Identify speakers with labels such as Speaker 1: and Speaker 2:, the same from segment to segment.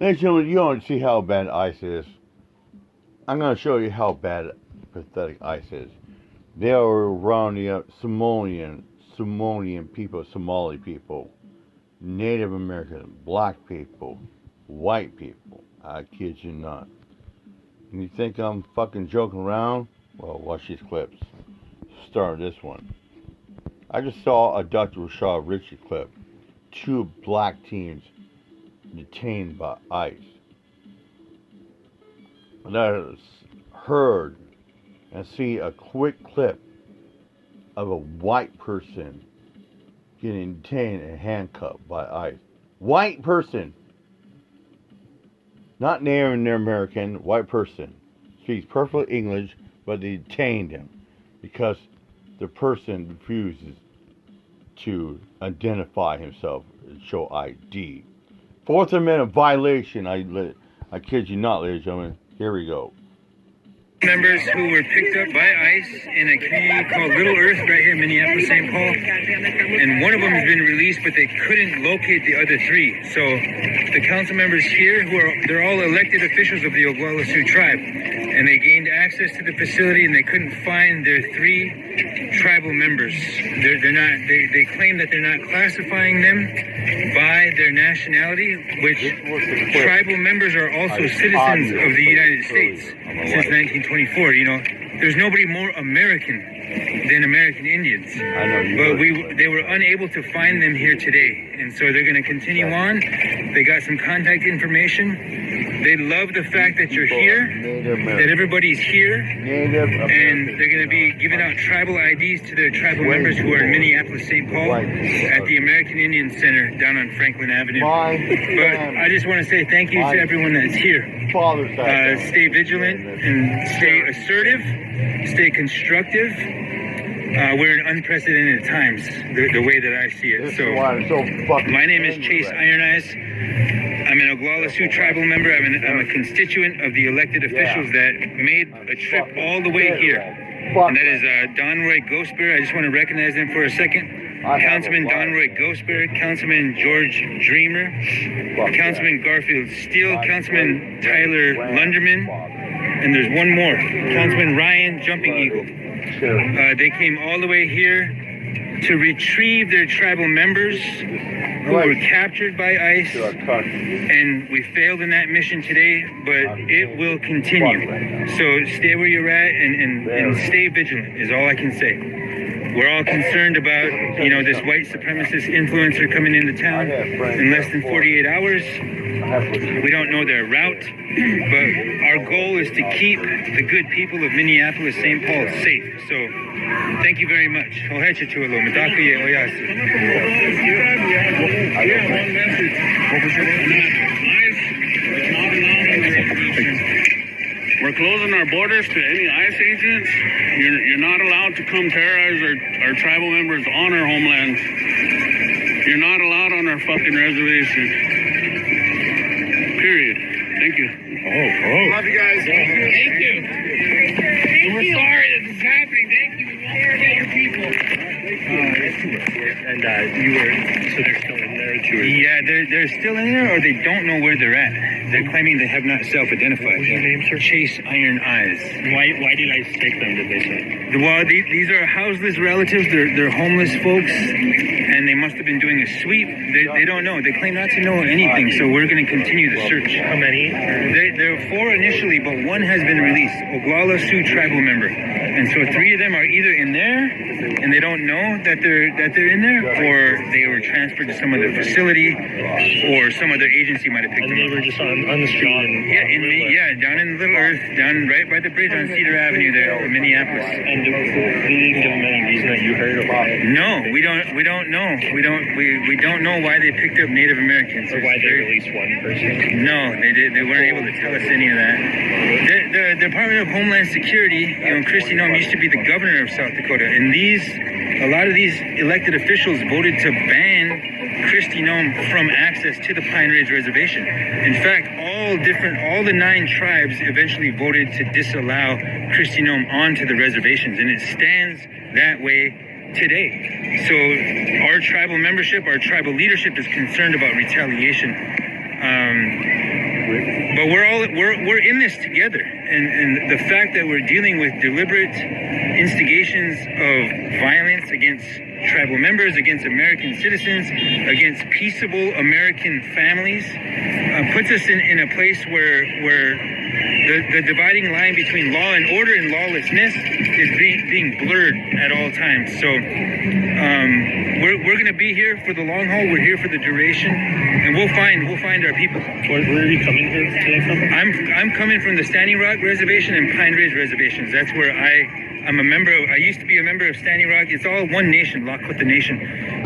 Speaker 1: Ladies and gentlemen, you don't see how bad ICE is. I'm going to show you how bad, pathetic ICE is. They are rounding up Somalian people, Somali people, Native American, black people, white people. I kid you not. And you think I'm fucking joking around? Well, watch these clips. Start this one. I just saw a Dr. Rashad Ritchie clip. 2 black teens detained by ICE. And I heard and see a quick clip of a white person getting detained and handcuffed by ICE. White person! Not Native American, white person. Speaks perfect English, but they detained him because the person refuses to identify himself and show ID. Fourth Amendment violation. I kid you not, ladies and gentlemen. Here we go.
Speaker 2: Members who were picked up by ICE in a community called Little Earth right here in Minneapolis, St. Paul. And one of them has been released, but they couldn't locate the other 3. So the council members here, they're all elected officials of the Oglala Sioux tribe. And they gained access to the facility and they couldn't find their 3 tribal members. They claim that they're not classifying them by their nationality, which tribal members are also citizens of the United States since 1924. You know, there's nobody more American than American Indians.
Speaker 1: I know
Speaker 2: But they were unable to find them here today. And so they're going to continue on. They got some contact information. They love the fact that you're here, that everybody's here, and they're going to be giving out tribal IDs to their tribal members who are in Minneapolis, St. Paul, at the American Indian Center down on Franklin Avenue. But I just want to say thank you to everyone that's here. Stay vigilant and stay assertive, stay constructive. We're in unprecedented times, the way that I see it. So, my name is Chase Iron Eyes. I'm an Oglala Sioux tribal member. I'm a constituent of the elected officials that made a trip all the way here. And that is Don Roy Ghostbear. I just want to recognize them for a second. Councilman Don Roy Ghostbear, Councilman George Dreamer, Councilman Garfield Steele, Councilman Tyler Lunderman, and there's one more, Councilman Ryan Jumping Eagle. They came all the way here to retrieve their tribal members who were captured by ICE, and we failed in that mission today, but it will continue. So stay where you're at and stay vigilant is all I can say. We're all concerned about, you know, this white supremacist influencer coming into town in less than 48 hours. We don't know their route, but our goal is to keep the good people of Minneapolis, St. Paul safe. So thank you very much.
Speaker 3: We're closing our borders to any ICE agents. You're not allowed to come terrorize our tribal members on our homelands. You're not allowed on our fucking reservation. Period. Thank you.
Speaker 2: Love you guys. Thank you. We're sorry this is happening. Thank you. We want more of your people.
Speaker 4: And so they're still in there too?
Speaker 2: Yeah, they're still in there, or they don't know where they're at. They're claiming they have not self-identified.
Speaker 4: What's your name, sir?
Speaker 2: Chase Iron Eyes.
Speaker 4: Why did I take them, did they say?
Speaker 2: Well, these are houseless relatives. They're homeless folks, and they must have been doing a sweep. They don't know. They claim not to know anything, so we're going to continue the search.
Speaker 4: How many?
Speaker 2: There were 4 initially, but 1 has been released. Oglala Sioux tribal member. And so 3 of them are either in there, and they don't know that they're in there, or they were transferred to some other facility, or some other agency might have picked them up.
Speaker 4: And they were just on the street?
Speaker 2: Down in Little Earth, down right by the bridge on Cedar Avenue there in Minneapolis.
Speaker 4: And they didn't give them any reason that you heard about it?
Speaker 2: No, we don't know. We don't know why they picked up Native Americans.
Speaker 4: Or why they released one person?
Speaker 2: No, they weren't able to tell us any of that. The Department of Homeland Security, Kristi Noem used to be the governor of South Dakota, and a lot of these elected officials voted to ban Kristi Noem from access to the Pine Ridge Reservation. In fact, all the 9 tribes eventually voted to disallow Kristi Noem onto the reservations, and it stands that way today. So our tribal membership, our tribal leadership is concerned about retaliation. but we're in this together, and the fact that we're dealing with deliberate instigations of violence against tribal members, against American citizens, against peaceable American families, puts us in a place where the dividing line between law and order and lawlessness is being blurred at all times. So we're going to be here for the long haul. We're here for the duration, and we'll find our people.
Speaker 4: Where are you coming here today from?
Speaker 2: I'm coming from the Standing Rock Reservation and Pine Ridge Reservations. That's where I'm a member of. I used to be a member of Standing Rock. It's all one nation, Lakota Nation.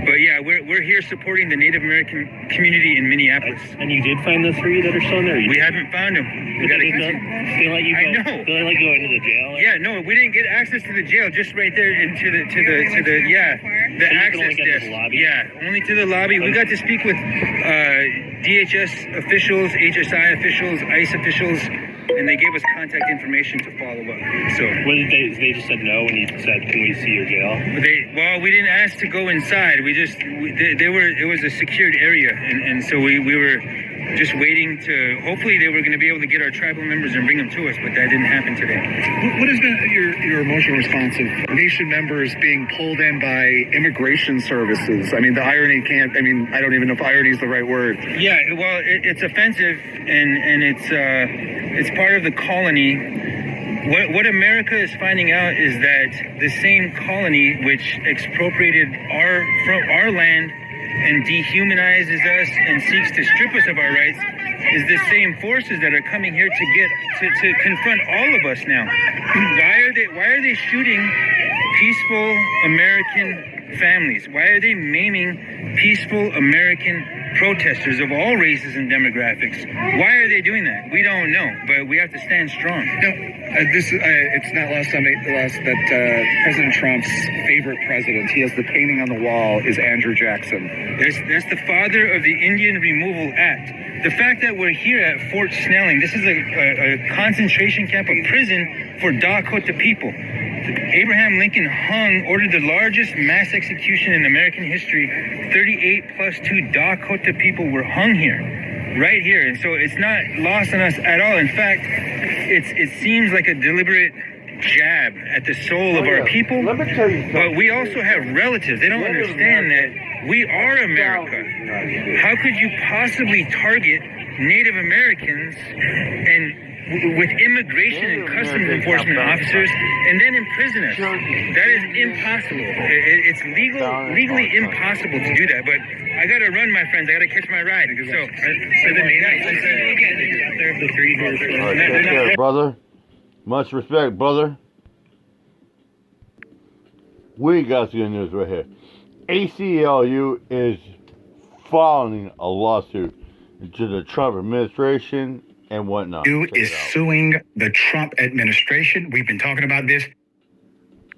Speaker 2: But yeah, we're here supporting the Native American community in Minneapolis.
Speaker 4: And you did find the 3 that are still in there?
Speaker 2: We haven't found them. We got to continue.
Speaker 4: They let you go.
Speaker 2: I know.
Speaker 4: They let you go into the jail?
Speaker 2: Yeah, no, we didn't get access to the jail. Just right there into the access desk. Yeah, only to the lobby. We got to speak with DHS officials, HSI officials, ICE officials, and they gave us contact information to follow up. So
Speaker 4: what did they just said no, and you said, "Can we see your jail?"
Speaker 2: We didn't ask to go inside. It was a secured area, and so we were just waiting to. Hopefully, they were going to be able to get our tribal members and bring them to us, but that didn't happen today.
Speaker 5: What has been your emotional response of nation members being pulled in by immigration services? I mean, the irony can't. I mean, I don't even know if irony is the right word.
Speaker 2: Yeah, well, it's offensive, and it's part of the colony. What America is finding out is that the same colony which expropriated our land and dehumanizes us and seeks to strip us of our rights is the same forces that are coming here to confront all of us now. Why are they shooting peaceful American families? Why are they maiming peaceful American protesters of all races and demographics? Why are they doing that? We don't know, but we have to stand strong.
Speaker 5: It's not lost that President Trump's favorite president, he has the painting on the wall, is Andrew Jackson.
Speaker 2: That's the father of the Indian Removal Act. The fact that we're here at Fort Snelling, this is a concentration camp, a prison for Dakota people. Abraham Lincoln ordered the largest mass execution in American history. 38 plus 2 Dakota people were hung here, right here. And so it's not lost on us at all. In fact, it seems like a deliberate jab at the soul of our people.
Speaker 1: Let me tell you something.
Speaker 2: But we also have relatives. They don't understand that we are America. How could you possibly target Native Americans and with immigration and customs enforcement officers and then imprison us? That is impossible. It's legally impossible to do that. But I gotta run, my friends. I gotta catch my ride. So
Speaker 1: take care, brother. Much respect, brother. We got the news right here. ACLU is filing a lawsuit to the Trump administration and whatnot.
Speaker 6: Is suing the Trump administration. We've been talking about this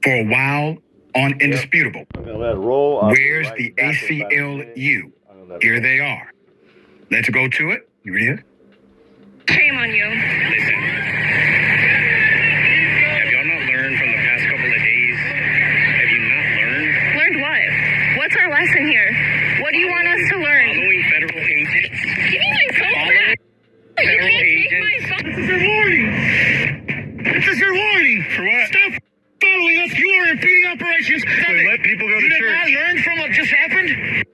Speaker 6: for a while on Indisputable.
Speaker 1: I'm gonna let it roll.
Speaker 6: Where's the ACLU? Here they are. Let's go to it. Here it is.
Speaker 7: Shame on you.
Speaker 4: Listen. Have y'all not learned from the past couple of days? Have you not learned?
Speaker 7: Learned what? What's our lesson here? What do you want us to learn?
Speaker 4: Following federal agents.
Speaker 7: Give me my phone back. You
Speaker 4: Federal
Speaker 7: can't take
Speaker 4: agents.
Speaker 7: my phone.
Speaker 5: This is your warning. This is your warning.
Speaker 4: For what?
Speaker 5: Stop following us. You are impeding operations. Stop it.
Speaker 4: Let people go to
Speaker 5: You did
Speaker 4: church.
Speaker 5: not learn from what just happened?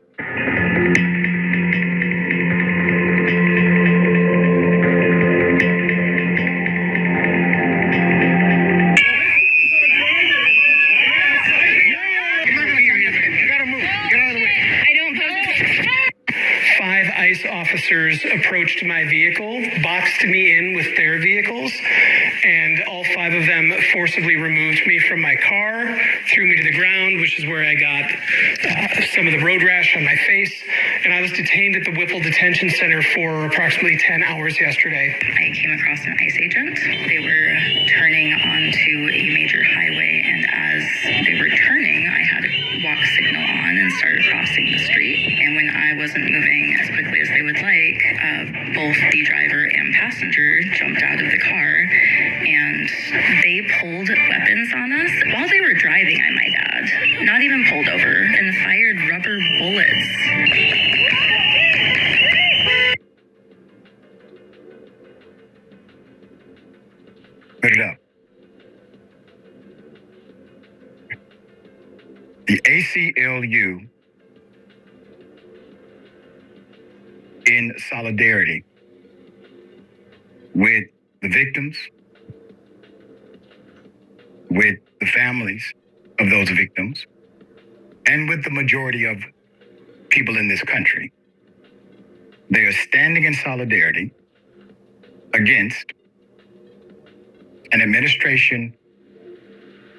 Speaker 8: Officers approached my vehicle, boxed me in with their vehicles, and all 5 of them forcibly removed me from my car, threw me to the ground, which is where I got some of the road rash on my face, and I was detained at the Whipple Detention Center for approximately 10 hours yesterday.
Speaker 9: I came across an ICE agent. They were turning onto a major highway, and as they were turning, I had a walk signal on and started crossing the street, and when I wasn't moving as quickly as they would like, both the driver and passenger jumped out of the car, and they pulled weapons on us while they were driving, I might add. Not even pulled over, and fired rubber bullets.
Speaker 6: ACLU, in solidarity with the victims, with the families of those victims, and with the majority of people in this country, they are standing in solidarity against an administration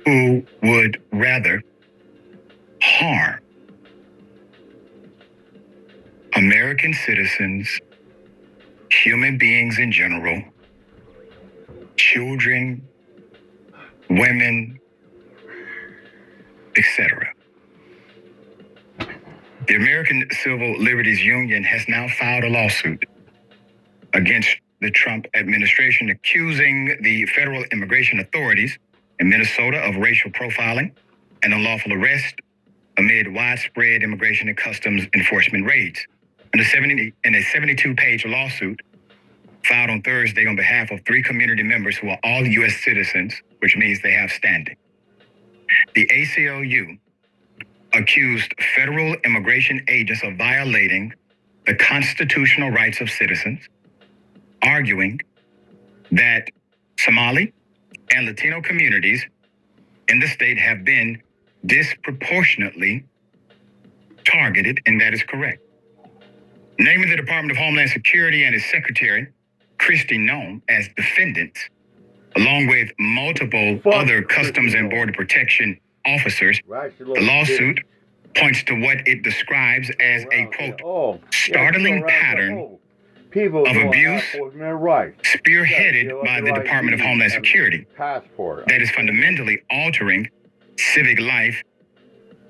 Speaker 6: who would rather harm American citizens, human beings in general, children, women, etc. The American Civil Liberties Union has now filed a lawsuit against the Trump administration, accusing the federal immigration authorities in Minnesota of racial profiling and unlawful arrest amid widespread immigration and customs enforcement raids. In a 72-page lawsuit filed on Thursday on behalf of 3 community members who are all U.S. citizens, which means they have standing. The ACLU accused federal immigration agents of violating the constitutional rights of citizens, arguing that Somali and Latino communities in the state have been disproportionately targeted, and that is correct. Naming the Department of Homeland Security and its secretary, Kristi Noem, as defendants, along with multiple other Customs and Border Protection officers, the lawsuit points to what it describes as a, quote, startling pattern of abuse spearheaded by the Department of Homeland Security that is fundamentally altering civic life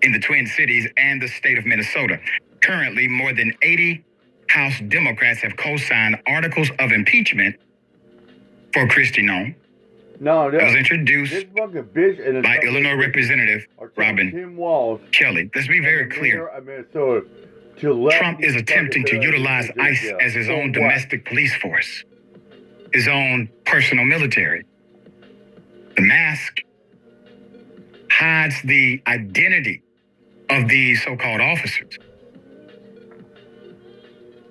Speaker 6: in the Twin Cities and the state of Minnesota. Currently, more than 80 House Democrats have co-signed articles of impeachment for Kristi Noem. That was introduced by Illinois Representative Robin Kelly. Let's be very clear. Trump is attempting to utilize ICE as his own domestic police force, his own personal military. The mask hides the identity of these so-called officers,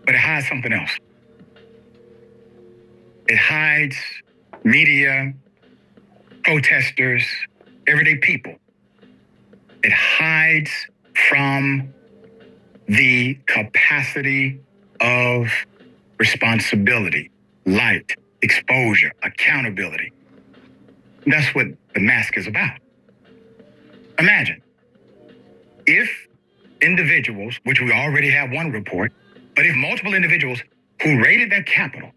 Speaker 6: but it hides something else. It hides media, protesters, everyday people. It hides from the capacity of responsibility, light, exposure, accountability. That's what the mask is about. Imagine if individuals, which we already have one report, but if multiple individuals who raided that Capitol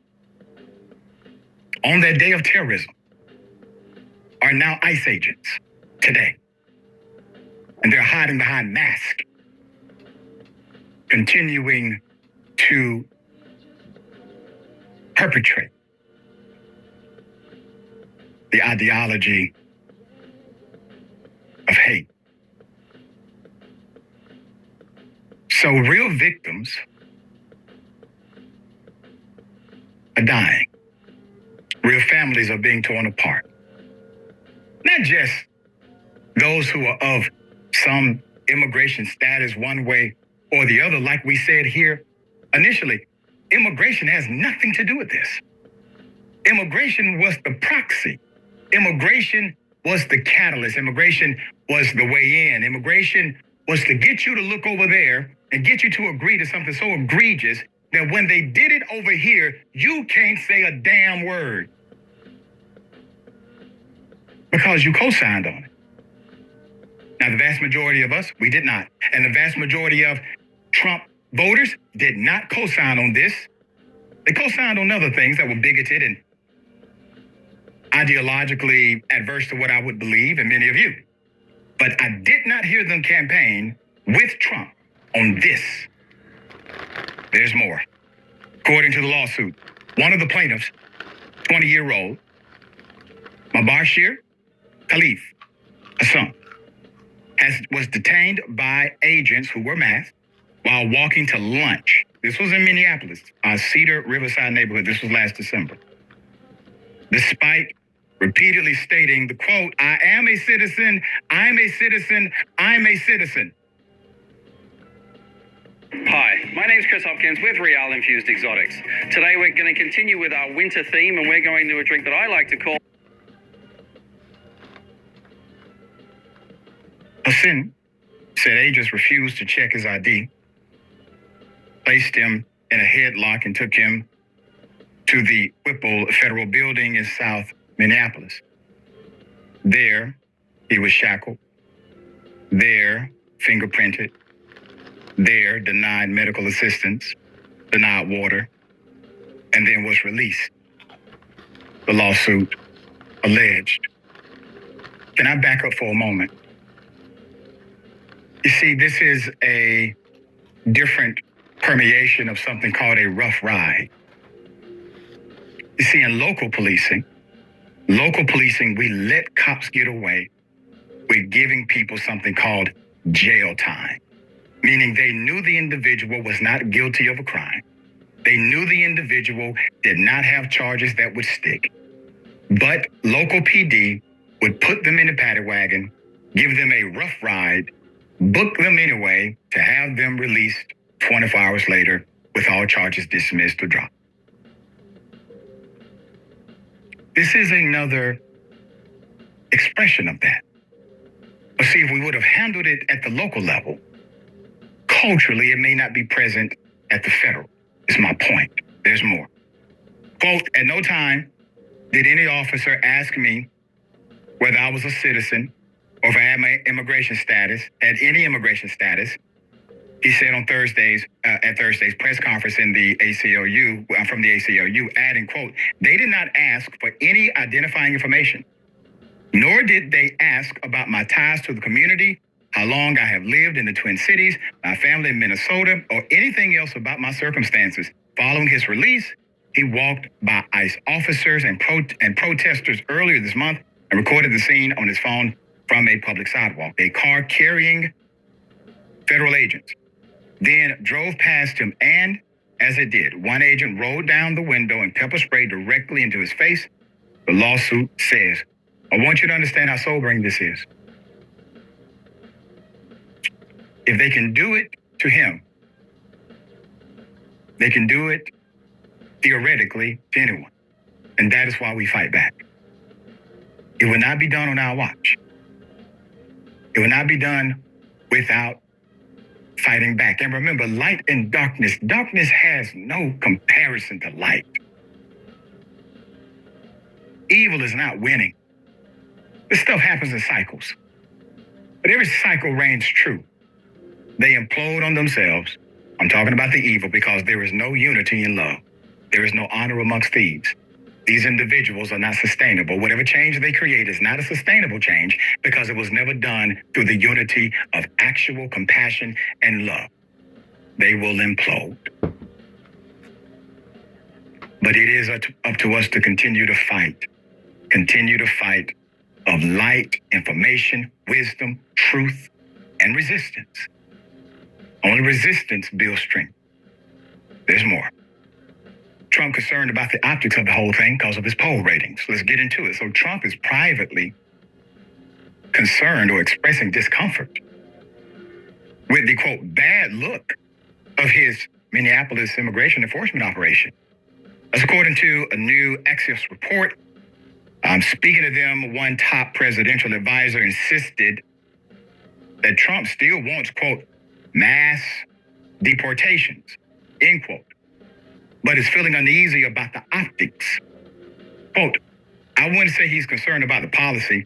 Speaker 6: on that day of terrorism are now ICE agents today, and they're hiding behind masks, continuing to perpetrate the ideology of hate. So real victims are dying. Real families are being torn apart. Not just those who are of some immigration status one way or the other, like we said here initially. Immigration has nothing to do with this. Immigration was the proxy. Immigration was the catalyst. Immigration was the way in. Immigration was to get you to look over there and get you to agree to something so egregious that when they did it over here, you can't say a damn word because you co-signed on it. Now, the vast majority of us, we did not. And the vast majority of Trump voters did not co-sign on this. They co-signed on other things that were bigoted and ideologically adverse to what I would believe, and many of you. But I did not hear them campaign with Trump on this. There's more. According to the lawsuit, one of the plaintiffs, 20-year-old Mubashir Khalif, a son, was detained by agents who were masked while walking to lunch. This was in Minneapolis, Cedar Riverside neighborhood. This was last December. Despite repeatedly stating the quote, "I am a citizen, I'm a citizen, I'm a citizen."
Speaker 10: Hi, my name's Chris Hopkins with Real Infused Exotics. Today we're going to continue with our winter theme and we're going to a drink that I like to call...
Speaker 6: Hassan said agents refused to check his ID, placed him in a headlock and took him to the Whipple Federal Building in South Minneapolis. There, he was shackled. There, fingerprinted. There, denied medical assistance, denied water, and then was released. The lawsuit alleged. Can I back up for a moment? You see, this is a different permeation of something called a rough ride. You see, in local policing, we let cops get away with giving people something called jail time, meaning they knew the individual was not guilty of a crime. They knew the individual did not have charges that would stick. But local PD would put them in a paddy wagon, give them a rough ride, book them anyway to have them released 24 hours later with all charges dismissed or dropped. This is another expression of that. But see, if we would have handled it at the local level, culturally, it may not be present at the federal. Is my point. There's more. Quote, "At no time did any officer ask me whether I was a citizen or if I had my immigration status, had any immigration status," he said on Thursday's, at Thursday's press conference in the ACLU, from the ACLU, adding, quote, "They did not ask for any identifying information, nor did they ask about my ties to the community, how long I have lived in the Twin Cities, my family in Minnesota, or anything else about my circumstances." Following his release, he walked by ICE officers and protesters earlier this month and recorded the scene on his phone from a public sidewalk. A car carrying federal agents then drove past him, and as it did, one agent rolled down the window and pepper sprayed directly into his face. The lawsuit says, I want you to understand how sobering this is. If they can do it to him, they can do it theoretically to anyone. And that is why we fight back. It will not be done on our watch. It will not be done without fighting back. And remember, light and darkness has no comparison to light. Evil is not winning. This stuff happens in cycles. But every cycle reigns true. They implode on themselves. I'm talking about the evil because there is no unity in love. There is no honor amongst thieves. These individuals are not sustainable. Whatever change they create is not a sustainable change because it was never done through the unity of actual compassion and love. They will implode. But it is up to us to continue to fight of light, information, wisdom, truth, and resistance. Only resistance builds strength. There's more. Trump concerned about the optics of the whole thing because of his poll ratings. Let's get into it. So Trump is privately concerned or expressing discomfort with the, quote, bad look of his Minneapolis immigration enforcement operation. That's according to a new Axios report. Speaking to them, one top presidential advisor insisted that Trump still wants, quote, mass deportations, end quote, but is feeling uneasy about the optics. Quote, I wouldn't say he's concerned about the policy.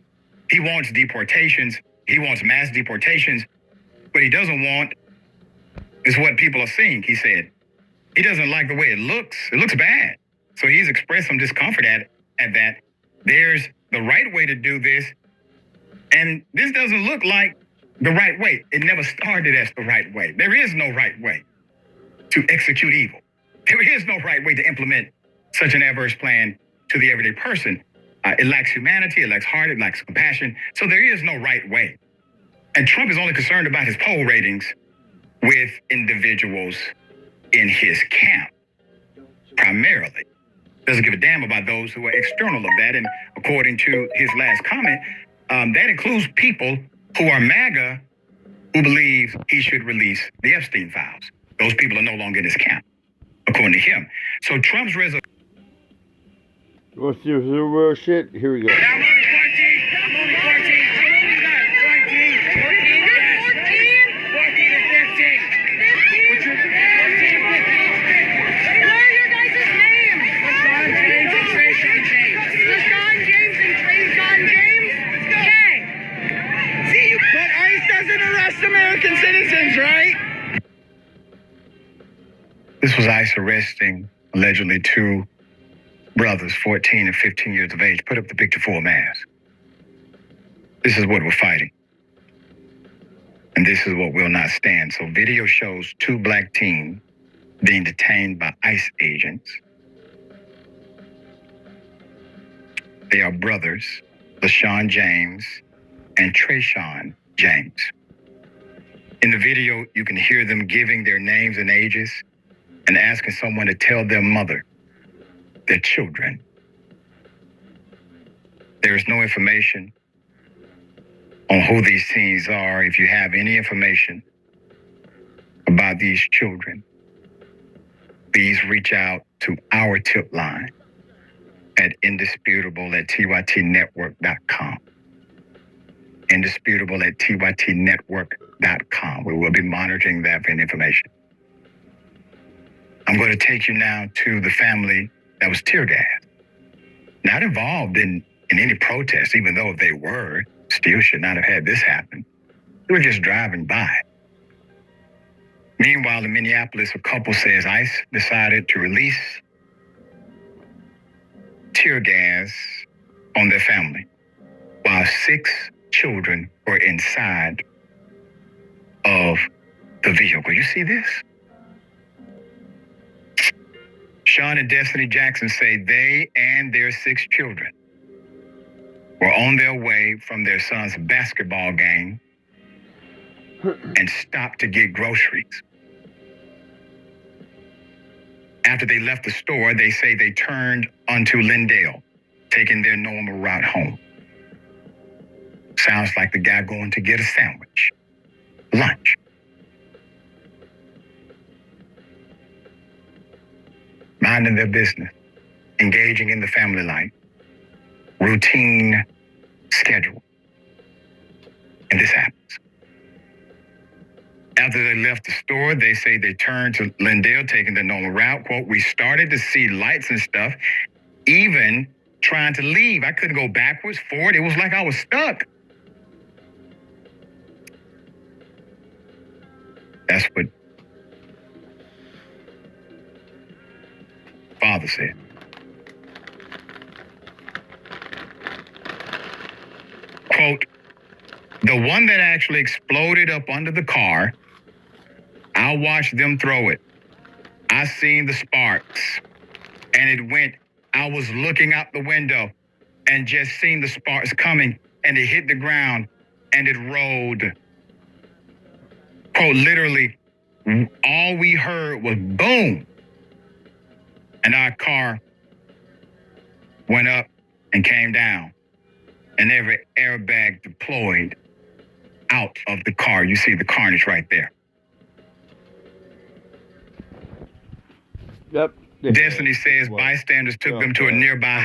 Speaker 6: He wants deportations. He wants mass deportations. What he doesn't want is what people are seeing, he said. He doesn't like the way it looks. It looks bad. So he's expressed some discomfort at that. There's the right way to do this, and this doesn't look like the right way. It never started as the right way. There is no right way to execute evil. There is no right way to implement such an adverse plan to the everyday person. It lacks humanity, it lacks heart, it lacks compassion. So there is no right way. And Trump is only concerned about his poll ratings with individuals in his camp, primarily. doesn't give a damn about those who are external of that. And according to his last comment, that includes people who are MAGA who believe he should release the Epstein files. Those people are no longer in his camp, according to him. So Trump's resolution.
Speaker 1: You want to see the real shit? Here we go.
Speaker 3: I'm only 14. I'm only 14. How many you got? 14. 14? Yes. 14 and 15. 14 and 15.
Speaker 7: What are your guys' names?
Speaker 3: LaShawn James and Trayshawn James.
Speaker 7: LaShawn James and Trayshawn James? Okay.
Speaker 3: See, but ICE doesn't arrest American citizens, right?
Speaker 6: This was ICE arresting allegedly 2 brothers, 14 and 15 years of age. Put up the picture for a mass. This is what we're fighting. And this is what will not stand. So video shows 2 black teens being detained by ICE agents. They are brothers, LaShawn James and Trayshawn James. In the video, you can hear them giving their names and ages and asking someone to tell their mother, their children. There is no information on who these teens are. If you have any information about these children, please reach out to our tip line at indisputable@tytnetwork.com. Indisputable@tytnetwork.com. We will be monitoring that for information. I'm going to take you now to the family that was tear gassed. Not involved in any protest, even though if they were, still should not have had this happen. They were just driving by. Meanwhile, in Minneapolis, a couple says ICE decided to release tear gas on their family while 6 children were inside of the vehicle. You see this? Sean and Destiny Jackson say they and their 6 children were on their way from their son's basketball game and stopped to get groceries. After they left the store, they say they turned onto Lindale, taking their normal route home. Sounds like the guy going to get a sandwich, lunch. Minding their business, engaging in the family life, routine schedule. And this happens. After they left the store, they say they turned to Lindale, taking the normal route. Quote, we started to see lights and stuff, even trying to leave. I couldn't go backwards, forward. It was like I was stuck. That's what father said. Quote, the one that actually exploded up under the car, I watched them throw it. I seen the sparks and it went. I was looking out the window and just seen the sparks coming and it hit the ground and it rolled. Quote, literally, all we heard was boom. And our car went up and came down. And every airbag deployed out of the car. You see the carnage right there.
Speaker 1: Yep.
Speaker 6: Destiny says bystanders took them to a nearby